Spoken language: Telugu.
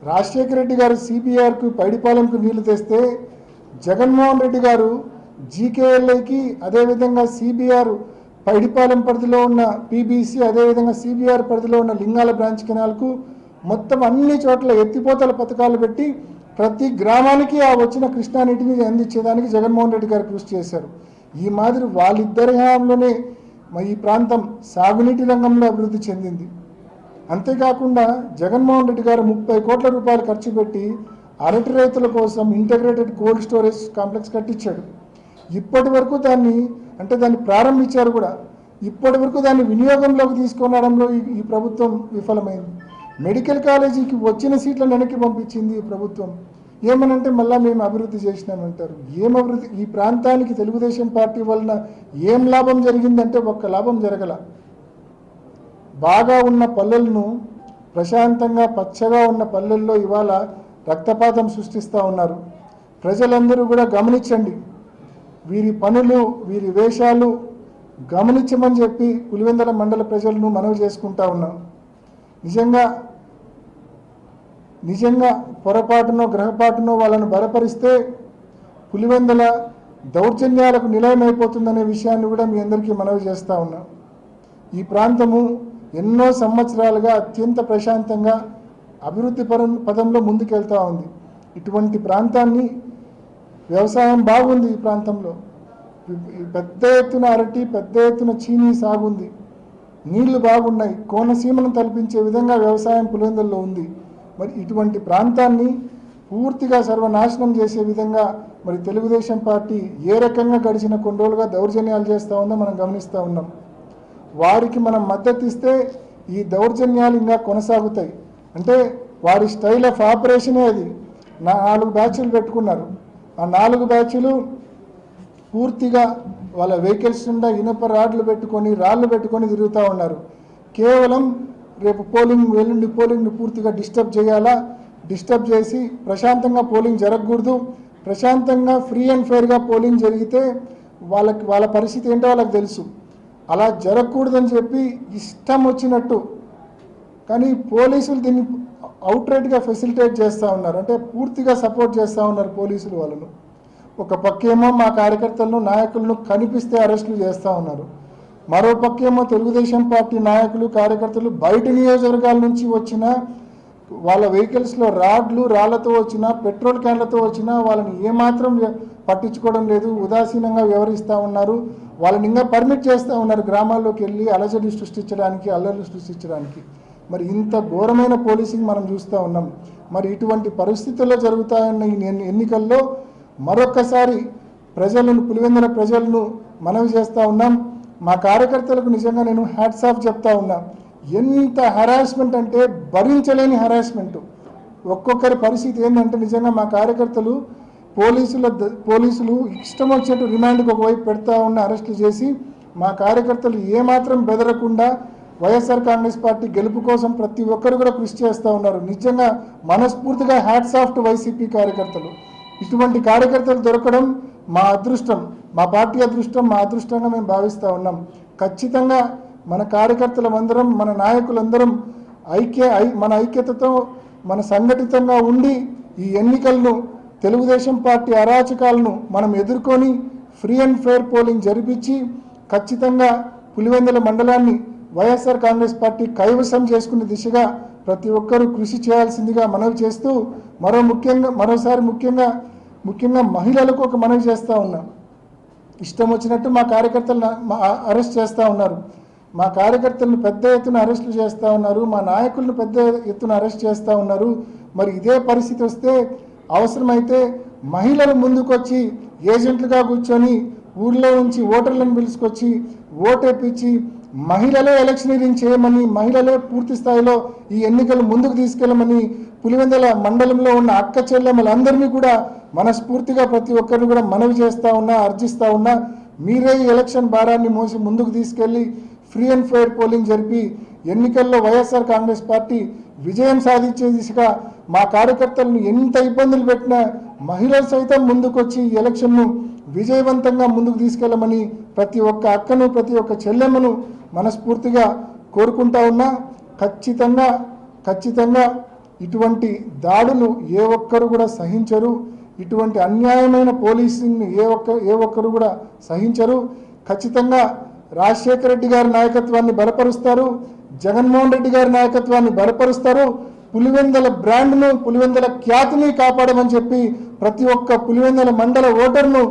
రాజశేఖర రెడ్డి గారు సిబిఆర్కు పైడిపాలెంకు నీళ్లు తెస్తే జగన్మోహన్ రెడ్డి గారు జీకేఎల్ఐకి అదేవిధంగా సిబిఆర్ పైడిపాలెం పరిధిలో ఉన్న పీబీసీ అదేవిధంగా సిబిఆర్ పరిధిలో ఉన్న లింగాల బ్రాంచ్ కెనాల్కు మొత్తం అన్ని చోట్ల ఎత్తిపోతల పథకాలు పెట్టి ప్రతి గ్రామానికి ఆ వచ్చిన కృష్ణా నీటిని అందించేదానికి జగన్మోహన్ రెడ్డి గారు కృషి చేశారు. ఈ మాదిరి వాళ్ళిద్దరి హయాంలోనే ఈ ప్రాంతం సాగునీటి రంగంలో అభివృద్ధి చెందింది. అంతేకాకుండా జగన్మోహన్ రెడ్డి గారు 30 కోట్ల రూపాయలు ఖర్చు పెట్టి అరటి రైతుల కోసం ఇంటిగ్రేటెడ్ కోల్డ్ స్టోరేజ్ కాంప్లెక్స్ కట్టించాడు. ఇప్పటి వరకు దాన్ని ప్రారంభించారు కూడా, ఇప్పటి వరకు దాన్ని వినియోగంలోకి తీసుకురావడంలో ఈ ప్రభుత్వం విఫలమైంది. మెడికల్ కాలేజీకి వచ్చిన సీట్లను వెనక్కి పంపించింది ఈ ప్రభుత్వం. ఏమనంటే మళ్ళీ మేము అభివృద్ధి చేసినామంటారు. ఏం అభివృద్ధి? ఈ ప్రాంతానికి తెలుగుదేశం పార్టీ వలన ఏం లాభం జరిగిందంటే ఒక్క లాభం జరగల. బాగా ఉన్న పల్లెలను, ప్రశాంతంగా పచ్చగా ఉన్న పల్లెల్లో ఇవాళ రక్తపాతం సృష్టిస్తూ ఉన్నారు. ప్రజలందరూ కూడా గమనించండి, వీరి పనులు వీరి వేషాలు గమనించమని చెప్పి పులివెందుల మండల ప్రజలను మనవి చేసుకుంటా ఉన్నాం. నిజంగా పొరపాటునో గ్రహపాటునో వాళ్ళను బలపరిస్తే పులివెందుల దౌర్జన్యాలకు నిలయమైపోతుందనే విషయాన్ని కూడా మీ అందరికీ మనవి చేస్తూ ఉన్నాం. ఈ ప్రాంతము ఎన్నో సంవత్సరాలుగా అత్యంత ప్రశాంతంగా అభివృద్ధి పదంలో ముందుకెళ్తూ ఉంది. ఇటువంటి ప్రాంతాన్ని వ్యవసాయం బాగుంది. ఈ ప్రాంతంలో పెద్ద ఎత్తున అరటి, పెద్ద ఎత్తున చీనీ సాగుంది. నీళ్లు బాగున్నాయి. కోనసీమను తలపించే విధంగా వ్యవసాయం పులివెందుల్లో ఉంది. మరి ఇటువంటి ప్రాంతాన్ని పూర్తిగా సర్వనాశనం చేసే విధంగా మరి తెలుగుదేశం పార్టీ ఏ రకంగా గడిచిన కొన్ని రోజులుగా దౌర్జన్యాలు చేస్తూ ఉందో మనం గమనిస్తూ ఉన్నాం. వారికి మనం మద్దతు ఇస్తే ఈ దౌర్జన్యాలు ఇంకా కొనసాగుతాయి. అంటే వారి స్టైల్ ఆఫ్ ఆపరేషనే అది. 4 బ్యాచ్లు పెట్టుకున్నారు. ఆ 4 బ్యాచ్లు పూర్తిగా వాళ్ళ వెహికల్స్ నిండా ఇనుప రాళ్ళు పెట్టుకొని తిరుగుతూ ఉన్నారు. కేవలం రేపు ఎల్లుండి పోలింగ్ని పూర్తిగా డిస్టర్బ్ చేసి ప్రశాంతంగా పోలింగ్ జరగకూడదు. ప్రశాంతంగా ఫ్రీ అండ్ ఫెయిర్గా పోలింగ్ జరిగితే వాళ్ళ పరిస్థితి ఏంటో వాళ్ళకి తెలుసు. అలా జరగకూడదని చెప్పి ఇష్టం వచ్చినట్టు, కానీ పోలీసులు దీన్ని అవుట్రైట్గా ఫెసిలిటేట్ చేస్తూ ఉన్నారు. అంటే పూర్తిగా సపోర్ట్ చేస్తూ ఉన్నారు పోలీసులు వాళ్ళను. ఒక పక్కేమో మా కార్యకర్తలను, నాయకులను కనిపిస్తే అరెస్టులు చేస్తూ ఉన్నారు. మరో పక్కేమో తెలుగుదేశం పార్టీ నాయకులు, కార్యకర్తలు బయట నియోజకవర్గాల నుంచి వచ్చిన వాళ్ళ వెహికల్స్లో రాళ్లతో వచ్చినా, పెట్రోల్ క్యాన్లతో వచ్చినా వాళ్ళని ఏమాత్రం పట్టించుకోవడం లేదు. ఉదాసీనంగా వ్యవహరిస్తూ ఉన్నారు. వాళ్ళని ఇంకా పర్మిట్ చేస్తూ ఉన్నారు గ్రామాల్లోకి వెళ్ళి అల్లర్లు సృష్టించడానికి. మరి ఇంత ఘోరమైన పోలీసింగ్ మనం చూస్తూ ఉన్నాం. మరి ఇటువంటి పరిస్థితుల్లో జరుగుతాయన్న ఈ ఎన్నికల్లో మరొక్కసారి పులివెందుల ప్రజలను మనవి చేస్తూ ఉన్నాం. మా కార్యకర్తలకు నిజంగా నేను హ్యాట్స్ ఆఫ్ చెప్తా ఉన్నా. ఎంత హరాస్మెంట్ అంటే భరించలేని హరాస్మెంట్. ఒక్కొక్కరి పరిస్థితి ఏంటంటే నిజంగా మా కార్యకర్తలు పోలీసులు ఇష్టం వచ్చినట్టు రిమాండ్కి ఒకవైపు పెడతా ఉన్న అరెస్టులు చేసి మా కార్యకర్తలు ఏమాత్రం బెదరకుండా వైఎస్ఆర్ కాంగ్రెస్ పార్టీ గెలుపు కోసం ప్రతి ఒక్కరు కూడా కృషి చేస్తూ ఉన్నారు. నిజంగా మనస్ఫూర్తిగా హ్యాట్స్ ఆఫ్ టు వైసీపీ కార్యకర్తలు. ఇటువంటి కార్యకర్తలు దొరకడం మా అదృష్టం, మా పార్టీ అదృష్టం, మా అదృష్టంగా మేము భావిస్తూ ఉన్నాం. ఖచ్చితంగా మన కార్యకర్తలందరం, మన నాయకులందరం మన ఐక్యతతో మన సంఘటితంగా ఉండి ఈ ఎన్నికలను, తెలుగుదేశం పార్టీ అరాచకాలను మనం ఎదుర్కొని ఫ్రీ అండ్ ఫెయిర్ పోలింగ్ జరిపించి ఖచ్చితంగా పులివెందుల మండలాన్ని వైఎస్ఆర్ కాంగ్రెస్ పార్టీ కైవసం చేసుకునే దిశగా ప్రతి ఒక్కరూ కృషి చేయాల్సిందిగా మనవి చేస్తూ మరోసారి ముఖ్యంగా మహిళలకు ఒక మనవి చేస్తూ ఉన్నాం. ఇష్టం వచ్చినట్టు మా కార్యకర్తలను అరెస్ట్ చేస్తూ ఉన్నారు. మా కార్యకర్తలను పెద్ద ఎత్తున అరెస్టులు చేస్తూ ఉన్నారు. మా నాయకులను పెద్ద ఎత్తున అరెస్ట్ చేస్తూ ఉన్నారు. మరి ఇదే పరిస్థితి వస్తే అవసరమైతే మహిళలు ముందుకొచ్చి ఏజెంట్లుగా కూర్చొని ఊళ్ళో నుంచి ఓటర్లను పిలుచుకొచ్చి ఓటేపించి మహిళలే ఎలక్షనీరింగ్ చేయమని, మహిళలే పూర్తి స్థాయిలో ఈ ఎన్నికలు ముందుకు తీసుకెళ్లమని పులివెందుల మండలంలో ఉన్న అక్క చెల్లెమ్మలందరినీ కూడా మనస్ఫూర్తిగా ప్రతి ఒక్కరిని కూడా మనవి చేస్తూ ఉన్నా, అర్జిస్తూ ఉన్నా. మీరే ఈ ఎలక్షన్ భారాన్ని మోసి ముందుకు తీసుకెళ్లి ఫ్రీ అండ్ ఫెయిర్ పోలింగ్ జరిపి ఎన్నికల్లో వైఎస్ఆర్ కాంగ్రెస్ పార్టీ విజయం సాధించే దిశగా మా కార్యకర్తలను ఎంత ఇబ్బందులు పెట్టినా మహిళలు సైతం ముందుకొచ్చి ఈ ఎలక్షన్ను విజయవంతంగా ముందుకు తీసుకెళ్లమని ప్రతి ఒక్క అక్కను, ప్రతి ఒక్క చెల్లెమ్మను మనస్ఫూర్తిగా కోరుకుంటా ఉన్నా. ఖచ్చితంగా ఇటువంటి దాడులు ఏ ఒక్కరు కూడా సహించరు. ఇటువంటి అన్యాయమైన పోలీసింగ్ని ఏ ఒక్కరు కూడా సహించరు. ఖచ్చితంగా రాజశేఖర రెడ్డి గారి నాయకత్వాన్ని బలపరుస్తారు, జగన్మోహన్ రెడ్డి గారి నాయకత్వాన్ని బలపరుస్తారు. పులివెందల బ్రాండ్ను, పులివెందల ఖ్యాతిని కాపాడమని చెప్పి ప్రతి ఒక్క పులివెందల మండల ఓటర్ను